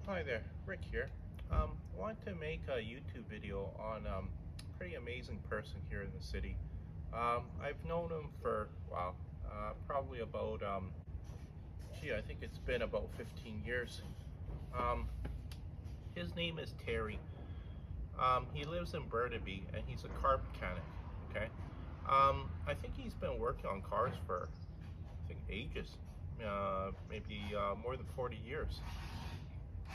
Hi there, Rick here. I want to make a YouTube video on a pretty amazing person here in the city. I've known him for, well, probably about, I think it's been about 15 years. Um, his name is Terry. He lives in Burnaby and he's a car mechanic, okay? I think he's been working on cars for, I think, ages, maybe more than 40 years.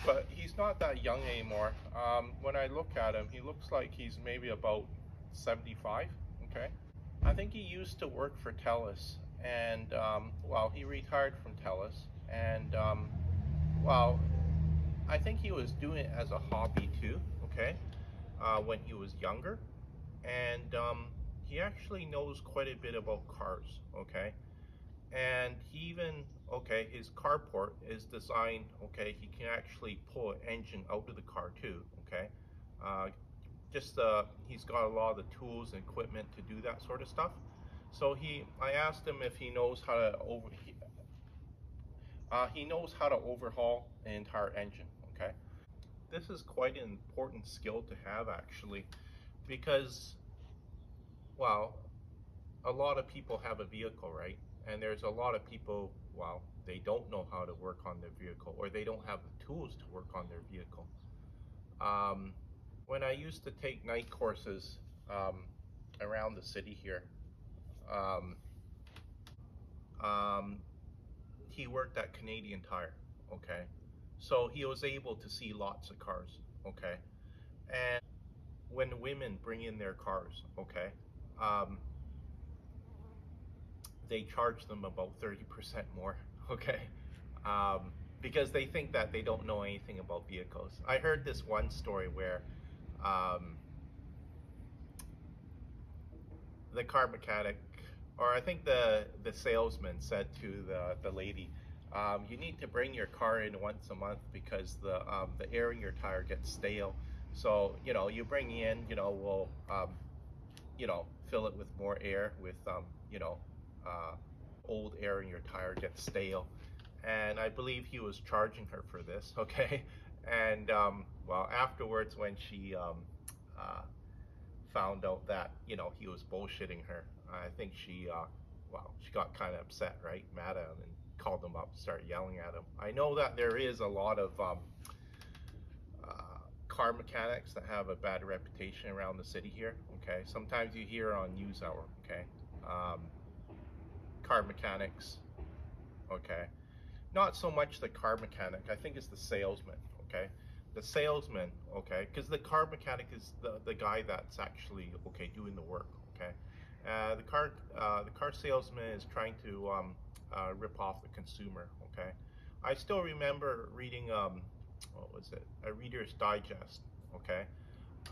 But he's not that young anymore. When I look at him, he looks like he's maybe about 75. Okay, I think he used to work for TELUS, and well, he retired from TELUS, and well, I think he was doing it as a hobby too. Okay, when he was younger, and he actually knows quite a bit about cars. Okay, and he even, okay, his carport is designed, okay, he can actually pull an engine out of the car too. Okay, uh, just he's got a lot of the tools and equipment to do that sort of stuff. So I asked him if he knows how to he knows how to overhaul an entire engine. Okay, this is quite an important skill to have actually, because, well, a lot of people have a vehicle, right? And there's a lot of people, well, they don't know how to work on their vehicle, or they don't have the tools to work on their vehicle. Um, when I used to take night courses um, around the city here, um, um, he worked at Canadian Tire, okay? So he was able to see lots of cars, okay? And when women bring in their cars, okay, um, they charge them about 30% more, okay? Because they think that they don't know anything about vehicles. I heard this one story where um, the car mechanic, or I think the salesman said to the lady, you need to bring your car in once a month because the air in your tire gets stale. So you bring in, we'll fill it with more air with uh, old air in your tire gets stale. And I believe he was charging her for this, okay? And well, afterwards, when she uh, found out that he was bullshitting her, I think she got kind of upset, right? Mad at him and called him up, started yelling at him. I know that there is a lot of car mechanics that have a bad reputation around the city here. Okay, sometimes you hear on News Hour. Okay, um, car mechanics. Okay, not so much the car mechanic. I think it's the salesman. Okay, the salesman. Okay, because the car mechanic is the guy that's actually doing the work. Okay, the car salesman is trying to rip off the consumer. Okay, I still remember reading what was it? A Reader's Digest. Okay,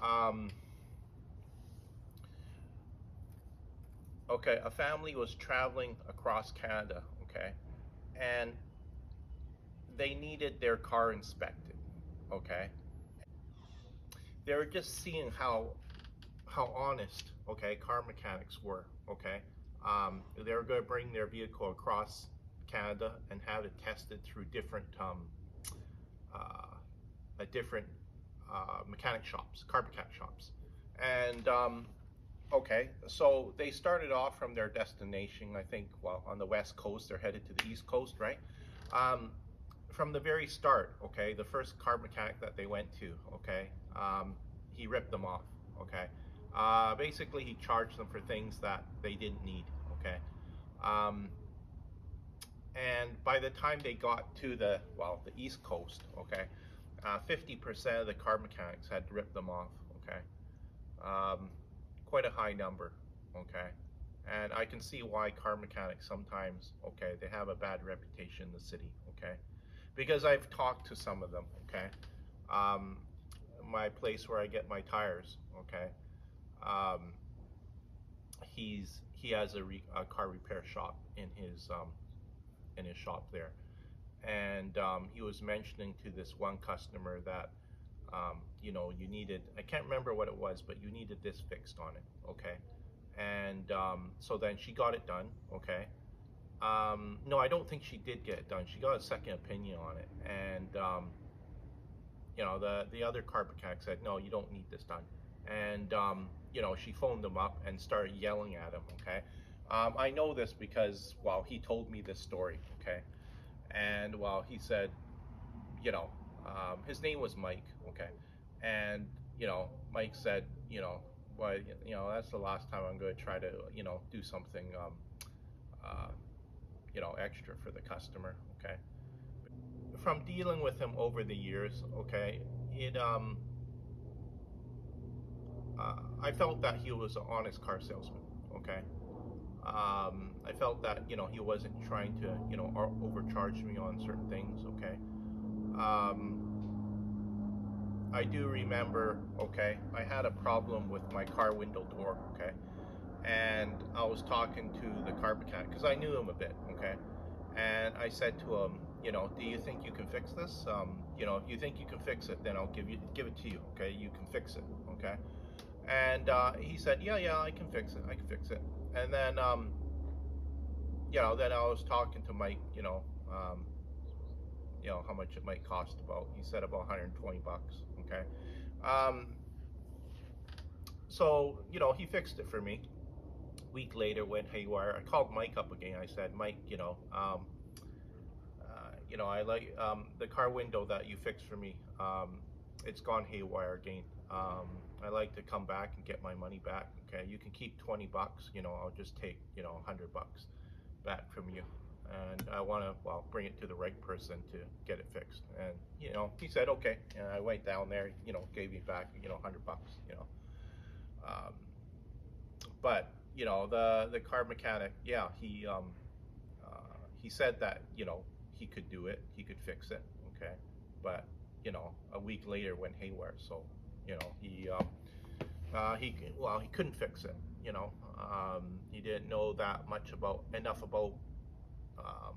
um, okay, a family was traveling across Canada. Okay, and they needed their car inspected. Okay, they were just seeing how honest, okay, car mechanics were. Okay, they were going to bring their vehicle across Canada and have it tested through different mechanic shops, car mechanic shops, and okay, so they started off from their destination. I think, well, on the west coast, they're headed to the east coast, right? Um, from the very start, okay, the first car mechanic that they went to, okay, he ripped them off, okay. Basically, he charged them for things that they didn't need, okay. Um, and by the time they got to the east coast, okay, 50% of the car mechanics had ripped them off, okay. Um, Quite a high number, okay. And I can see why car mechanics sometimes, okay, they have a bad reputation in the city, okay, because I've talked to some of them, okay. Um, my place where I get my tires, okay. Um, he has a car repair shop in his shop there, and he was mentioning to this one customer that you needed, I can't remember what it was, but you needed this fixed on it, okay. And so then she got it done, okay. No, I don't think she did get it done. She got a second opinion on it, and you know, the other car mechanic said, no, you don't need this done. And, you know, she phoned him up and started yelling at him, okay? I know this because, well, he told me this story, okay? And, well, he said, you know, his name was Mike, okay? And, you know, Mike said, you know, well, you know, that's the last time I'm going to try to, you know, do something, uh, you know, extra for the customer, okay? From dealing with him over the years, okay, I felt that he was an honest car salesman, okay? I felt that, you know, he wasn't trying to, you know, overcharge me on certain things, okay? Um, I do remember, okay, I had a problem with my car window door, okay? And I was talking to the car mechanic because I knew him a bit, okay? And I said to him, you know, do you think you can fix this? You know, if you think you can fix it, then I'll give it to you, okay? You can fix it, okay? And he said, yeah, I can fix it, I can fix it. And then, you know, then I was talking to Mike, you know, how much it might cost about. He said about 120 bucks, okay? Um, so, you know, he fixed it for me. Week later, went haywire. I called Mike up again. I said, Mike, you know, I like the car window that you fixed for me. It's gone haywire again. I like to come back and get my money back. Okay, you can keep 20 bucks. You know, I'll just take, you know, 100 bucks back from you. And I want to, well, bring it to the right person to get it fixed. And, you know, he said, okay. And I went down there, you know, gave me back, you know, 100 bucks, you know. But, you know, the car mechanic, yeah, he said that, you know, he could do it, he could fix it, okay? But, you know, a week later went haywire. So, you know, he couldn't fix it, you know. He didn't know that much enough about, um,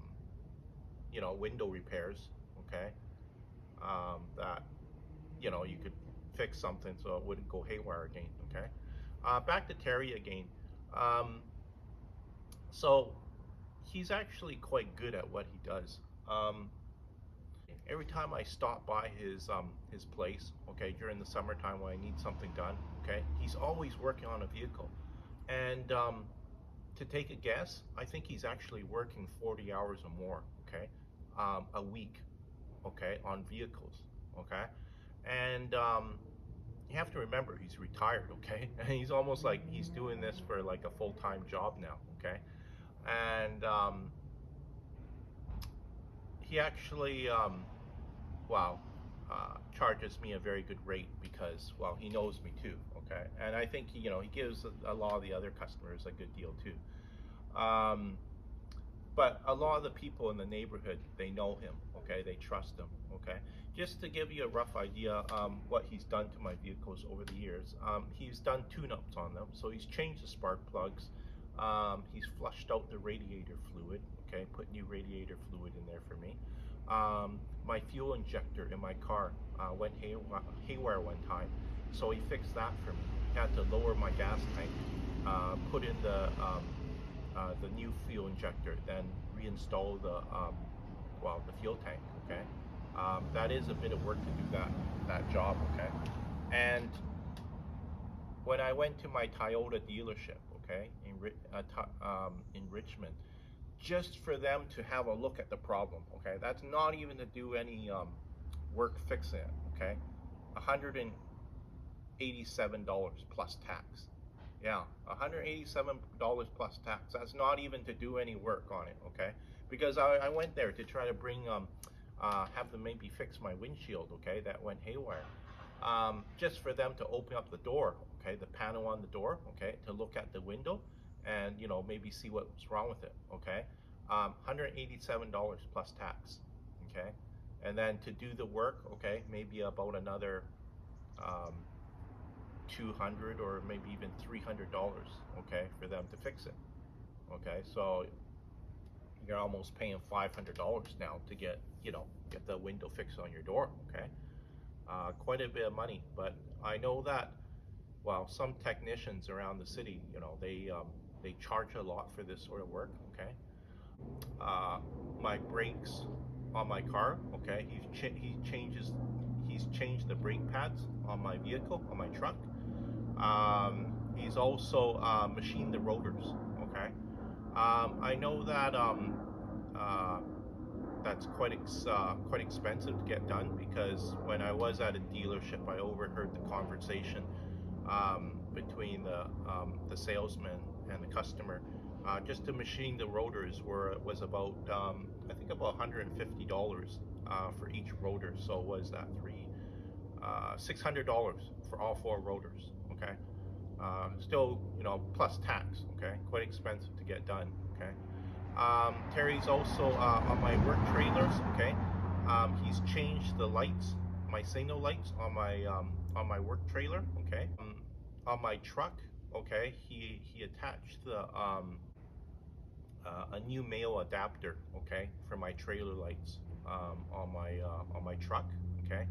you know, window repairs, okay? That, you know, you could fix something so it wouldn't go haywire again, okay? Back to Terry again. So he's actually quite good at what he does. Every time I stop by his place, okay, during the summertime when I need something done, okay, he's always working on a vehicle. And to take a guess, I think he's actually working 40 hours or more, okay, a week, okay, on vehicles, okay. And you have to remember he's retired, okay, and he's almost like he's doing this for like a full-time job now, okay. And he actually, wow, charges me a very good rate because, well, he knows me too, okay? And I think, you know, he gives a lot of the other customers a good deal too. But a lot of the people in the neighborhood, they know him, okay? They trust him, okay? Just to give you a rough idea, what he's done to my vehicles over the years, he's done tune-ups on them. So he's changed the spark plugs, he's flushed out the radiator fluid, okay? Put new radiator fluid in there for me. My fuel injector in my car went haywire one time, so he fixed that for me. He had to lower my gas tank, put in the new fuel injector, then reinstall the fuel tank. Okay, that is a bit of work to do that job. Okay, and when I went to my Toyota dealership, okay, in Richmond, just for them to have a look at the problem, okay, that's not even to do any work fixing it, okay, $187 plus tax. Yeah, $187 plus tax. That's not even to do any work on it, okay? Because I went there to try to bring, have them maybe fix my windshield, okay, that went haywire. Just for them to open up the door, okay, the panel on the door, okay, to look at the window and, you know, maybe see what's wrong with it, okay? $187 plus tax, okay? And then to do the work, okay, maybe about another $200 or maybe even $300, okay, for them to fix it, okay? So you're almost paying $500 now to get the window fixed on your door, okay? Quite a bit of money, but I know that, well, some technicians around the city, you know, they charge a lot for this sort of work, okay? My brakes, on my car. Okay, he's changed the brake pads on my vehicle, on my truck. He's also machined the rotors. Okay, I know that uh, that's quite expensive to get done, because when I was at a dealership, I overheard the conversation between the salesman and the customer. Just to machine the rotors was about I think about $150 for each rotor. So was that $600 for all 4 rotors? Okay, still, plus tax. Okay, quite expensive to get done. Okay. Terry's also on my work trailers. Okay, he's changed the lights, my signal lights on my work trailer. Okay, on my truck. Okay, he attached a new male adapter. Okay, for my trailer lights on my truck. Okay,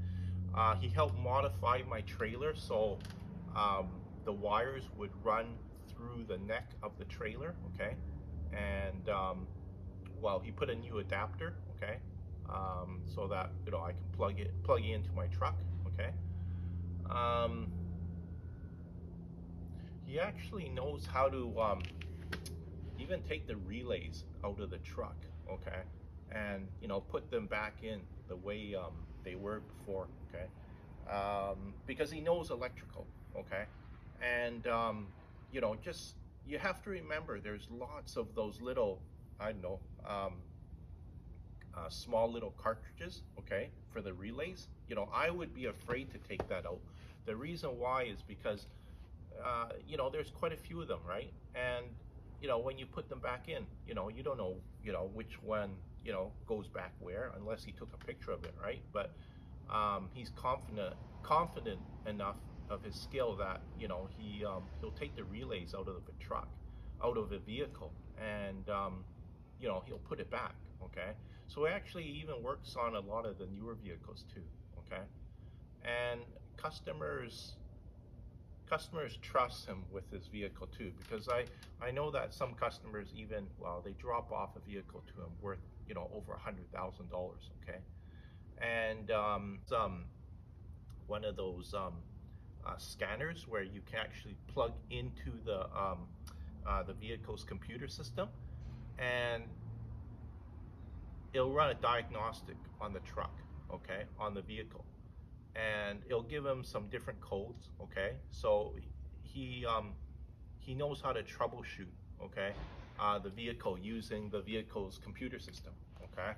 he helped modify my trailer so um, the wires would run through the neck of the trailer. Okay, and well, he put a new adapter. Okay, so that I can plug it into my truck. Okay, um, he actually knows how to even take the relays out of the truck. Okay, and put them back in the way they were before. Okay, because he knows electrical. Okay, and just, you have to remember, there's lots of those little, I don't know, small little cartridges. Okay, for the relays. I would be afraid to take that out. The reason why is because there's quite a few of them, right? And when you put them back in, you don't know, which one goes back where, unless he took a picture of it, right? But he's confident enough of his skill that he'll take the relays out of the truck, out of the vehicle, and he'll put it back. Okay, so it actually even works on a lot of the newer vehicles too. Okay, and customers trust him with his vehicle too, because I know that some customers, even, well, they drop off a vehicle to him worth over $100,000. Okay, and one of those scanners where you can actually plug into the vehicle's computer system, and it'll run a diagnostic on the truck. Okay, on the vehicle, and it'll give him some different codes. Okay, so he knows how to troubleshoot. Okay, the vehicle using the vehicle's computer system. Okay,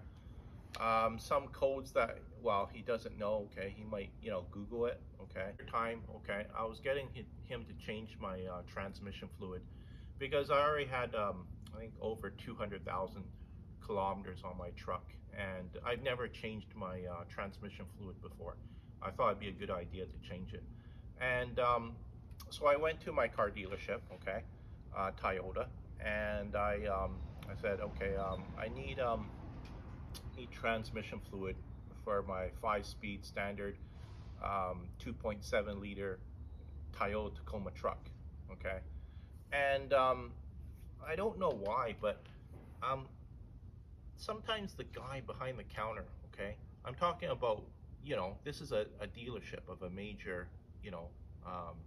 some codes that, well, he doesn't know. Okay, he might Google it. Okay, okay, I was getting him to change my transmission fluid, because I already had I think over 200,000 kilometers on my truck, and I've never changed my transmission fluid before. I thought it'd be a good idea to change it. And so I went to my car dealership. Okay, Toyota, and I said, okay, I need transmission fluid for my 5-speed standard 2.7 liter Toyota Tacoma truck. Okay, and I don't know why, but sometimes the guy behind the counter, okay, I'm talking about, this is a dealership of a major, um,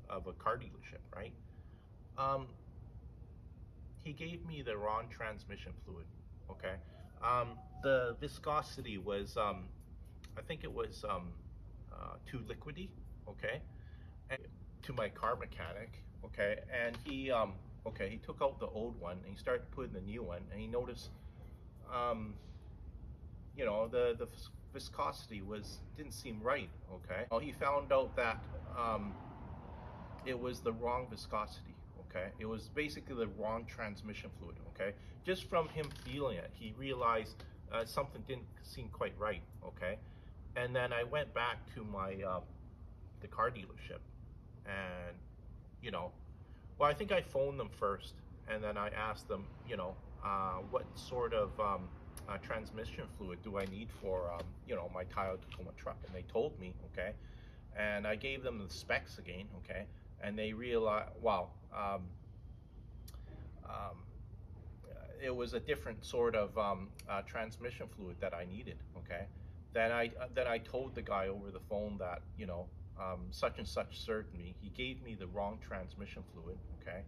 of a car dealership, right? He gave me the wrong transmission fluid. Okay, the viscosity was, I think it was too liquidy. Okay, and to my car mechanic. Okay, and he okay, he took out the old one and he started putting the new one, and he noticed the viscosity didn't seem right. Okay, well, he found out that it was the wrong viscosity. Okay, it was basically the wrong transmission fluid. Okay, just from him feeling it, he realized something didn't seem quite right. Okay, and then I went back to my the car dealership, and well, I think I phoned them first, and then I asked them, what sort of transmission fluid do I need for my Toyota Tacoma truck, and they told me. Okay, and I gave them the specs again. Okay, and they realized, wow, it was a different sort of transmission fluid that I needed. Okay, then I told the guy over the phone that such and such served me. He gave me the wrong transmission fluid. Okay,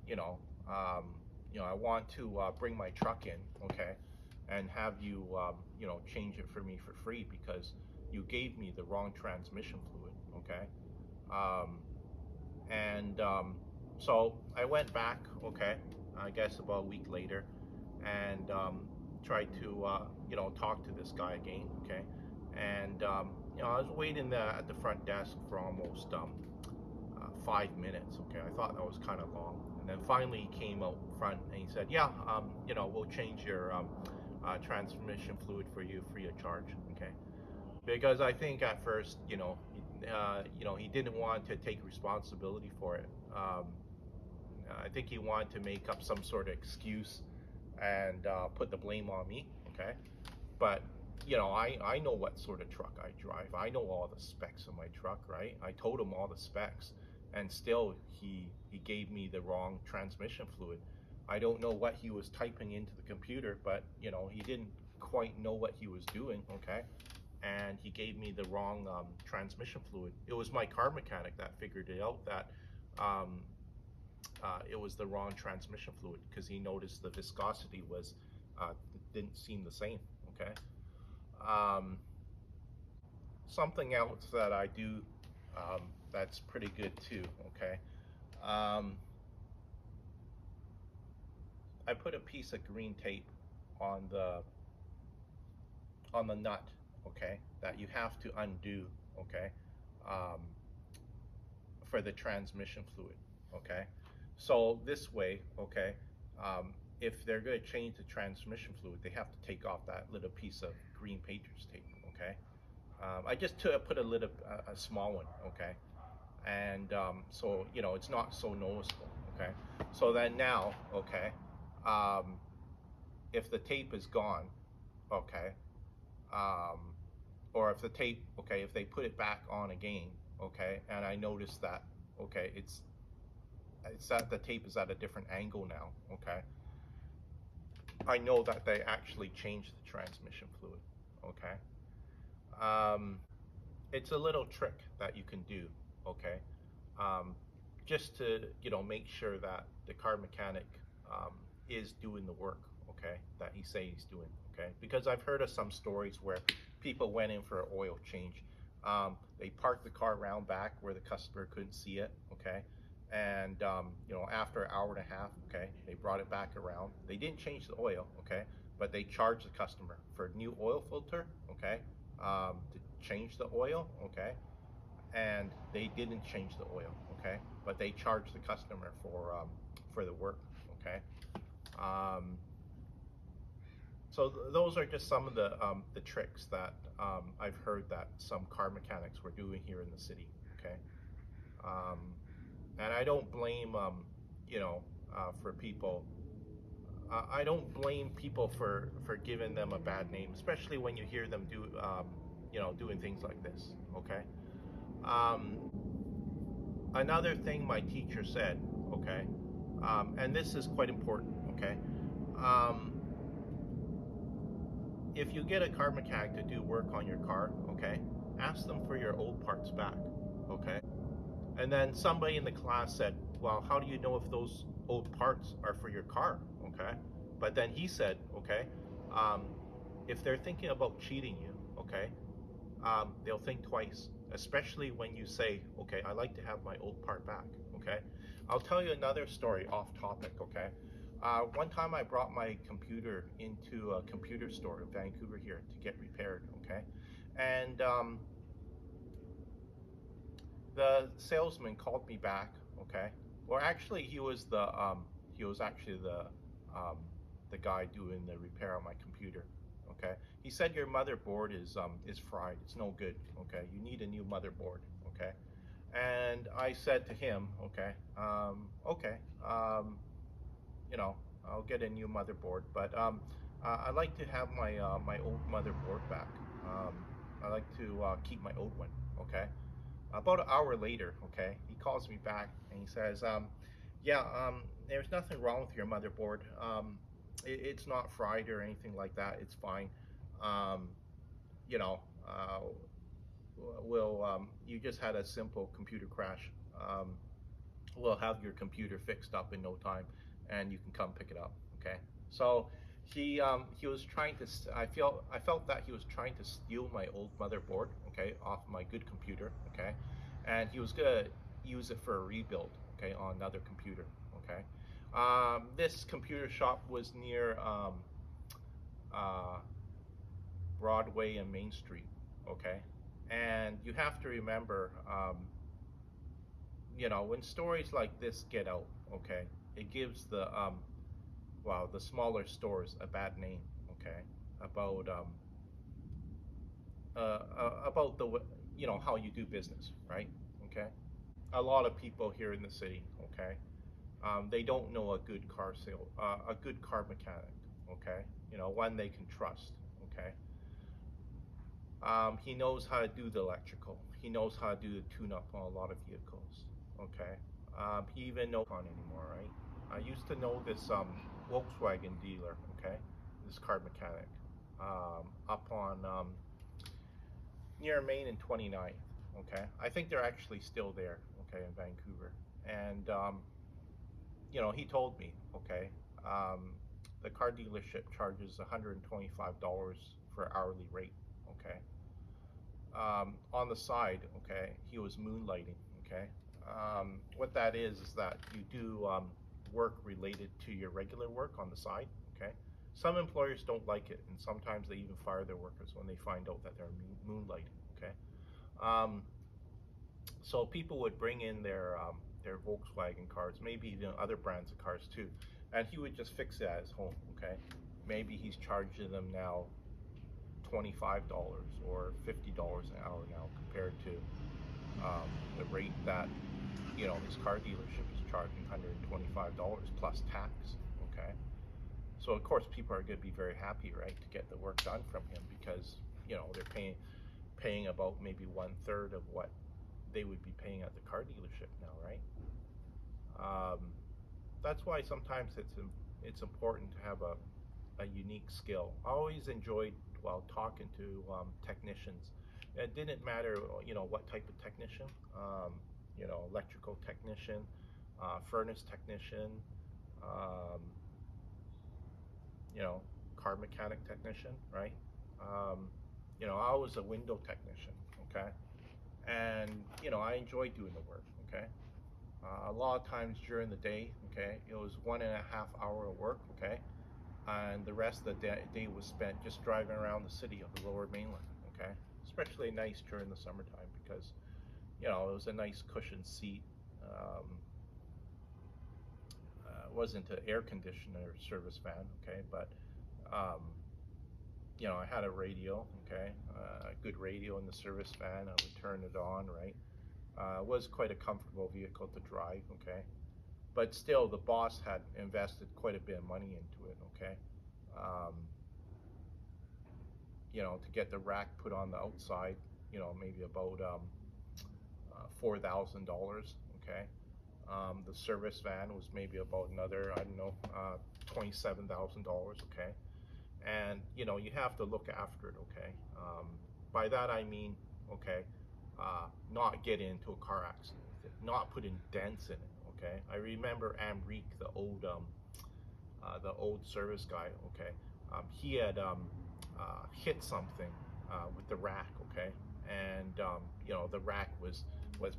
you know, um, I want to bring my truck in. Okay, and have you change it for me for free because you gave me the wrong transmission fluid. Okay, um, and so I went back. Okay, I guess about a week later, and tried to talk to this guy again. Okay, and I was waiting at the front desk for almost 5 minutes. Okay, I thought that was kind of long, and then finally he came out front and he said, "Yeah, we'll change your transmission fluid for you free of charge." Okay, because I think at first, he didn't want to take responsibility for it. I think he wanted to make up some sort of excuse and put the blame on me. Okay, but I know what sort of truck I drive. I know all the specs of my truck, right? I told him all the specs, and still he gave me the wrong transmission fluid. I don't know what he was typing into the computer, but he didn't quite know what he was doing. Okay, and he gave me the wrong transmission fluid. It was my car mechanic that figured it out, that it was the wrong transmission fluid, because he noticed the viscosity was didn't seem the same. Okay, something else that I do that's pretty good too. Okay, I put a piece of green tape on the nut. Okay, that you have to undo. Okay, for the transmission fluid. Okay, so this way, okay, if they're going to change the transmission fluid, they have to take off that little piece of green painter's tape. Okay, I just put a small one. Okay, and so it's not so noticeable. Okay, so then now, okay, if the tape is gone, okay, or if the tape, okay, if they put it back on again, okay, and I notice that, okay, it's that the tape is at a different angle now. Okay, I know that they actually changed the transmission fluid. Okay, it's a little trick that you can do. Okay, just to make sure that the car mechanic is doing the work. Okay, that he say he's doing. Okay, because I've heard of some stories where people went in for an oil change. They parked the car around back where the customer couldn't see it. Okay, and after an hour and a half, okay, they brought it back around. They didn't change the oil. Okay, but they charged the customer for a new oil filter. Okay, to change the oil. Okay, and they didn't change the oil. Okay, but they charged the customer for the work. Okay, so those are just some of the tricks that I've heard that some car mechanics were doing here in the city. Okay, and I don't blame for people. I don't blame people for giving them a bad name, especially when you hear them doing things like this. Okay. Another thing my teacher said. Okay, and this is quite important. Okay. If you get a car mechanic to do work on your car, okay, ask them for your old parts back. Okay. And then somebody in the class said, well, how do you know if those old parts are for your car? Okay. But then he said, okay, if they're thinking about cheating you, okay, they'll think twice, especially when you say, okay, I like to have my old part back. Okay. I'll tell you another story off topic. Okay. One time I brought my computer into a computer store in Vancouver here to get repaired. Okay. And the salesman called me back. Okay. Or actually, he was actually the guy doing the repair on my computer. Okay. He said your motherboard is fried. It's no good. Okay. You need a new motherboard. Okay. And I said to him, okay, okay, I'll get a new motherboard, but I'd like to have my my old motherboard back. I like to keep my old one. Okay. About an hour later, okay, he calls me back and he says, yeah, there's nothing wrong with your motherboard. it's not fried or anything like that. It's fine. Um, you know, will you just had a simple computer crash. Um, we'll have your computer fixed up in no time, and you can come pick it up. Okay. So he was trying to. I felt that he was trying to steal my old motherboard. Okay, off my good computer. Okay, and he was gonna use it for a rebuild. Okay, on another computer. Okay. This computer shop was near uh, Broadway and Main Street. Okay, and you have to remember, when stories like this get out, okay, it gives the smaller stores a bad name. Okay, about about how you do business, right? Okay, a lot of people here in the city, okay, they don't know a good car mechanic, okay, one they can trust, okay. He knows how to do the electrical. He knows how to do the tune-up on a lot of vehicles. Okay. He even knows on anymore, right? I used to know this Volkswagen dealer. Okay, this car mechanic, up on near Main and 29th. Okay, I think they're actually still there. Okay, in Vancouver, and he told me. Okay, um, the car dealership charges $125 for hourly rate. Okay, on the side, okay, he was moonlighting, okay. What that is that you do work related to your regular work on the side, okay. Some employers don't like it, and sometimes they even fire their workers when they find out that they're moonlighting, okay. Um, so people would bring in their Volkswagen cars, maybe even other brands of cars too, and he would just fix it at his home, okay. Maybe he's charging them now $25 or $50 an hour now compared to the rate that his car dealership is charging $125 plus tax. Okay, so of course people are going to be very happy, right, to get the work done from him because they're paying about maybe 1/3 of what they would be paying at the car dealership now, right? Um, that's why sometimes it's important to have a unique skill. I always enjoyed while talking to technicians. It didn't matter, what type of technician, electrical technician, furnace technician, um, you know, car mechanic technician, right? Um, I was a window technician, okay? And, I enjoyed doing the work, okay? A lot of times during the day, okay, it was 1.5 hour of work, okay? And the rest of the day was spent just driving around the city of the Lower Mainland. Okay, especially nice during the summertime because it was a nice cushioned seat. It wasn't an air conditioner service van. Okay, but um, I had a radio. Okay, a good radio in the service van. I would turn it on. Right, it was quite a comfortable vehicle to drive. Okay, but still the boss had invested quite a bit of money into it. Okay, um, to get the rack put on the outside, maybe about $4,000. Okay, the service van was maybe about another, I don't know, $27,000. Okay, and you have to look after it. Okay, by that I mean, okay, not get into a car accident with it, not put in dents in it. Okay, I remember Amrique, the old service guy. Okay, he had hit something with the rack. Okay, and the rack was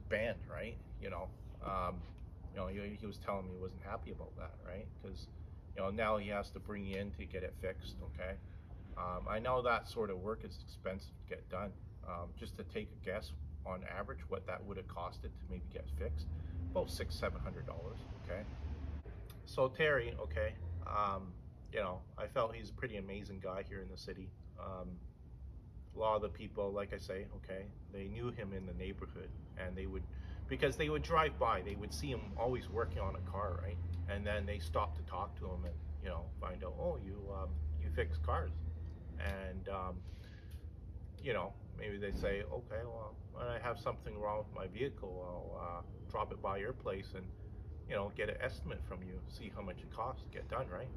bent, right? He was telling me he wasn't happy about that, right? Because now he has to bring you in to get it fixed. Okay, I know that sort of work is expensive to get done. Just to take a guess, on average, what that would have costed to maybe get fixed, about $600-700. Okay, so Terry, okay, I felt he's a pretty amazing guy here in the city. A lot of the people, like I say, okay, they knew him in the neighborhood, and because they would drive by, they would see him always working on a car, right? And then they stopped to talk to him and find out, oh, you fix cars, and maybe they say, okay, well, when I have something wrong with my vehicle, I'll drop it by your place and get an estimate from you, see how much it costs to get done, right?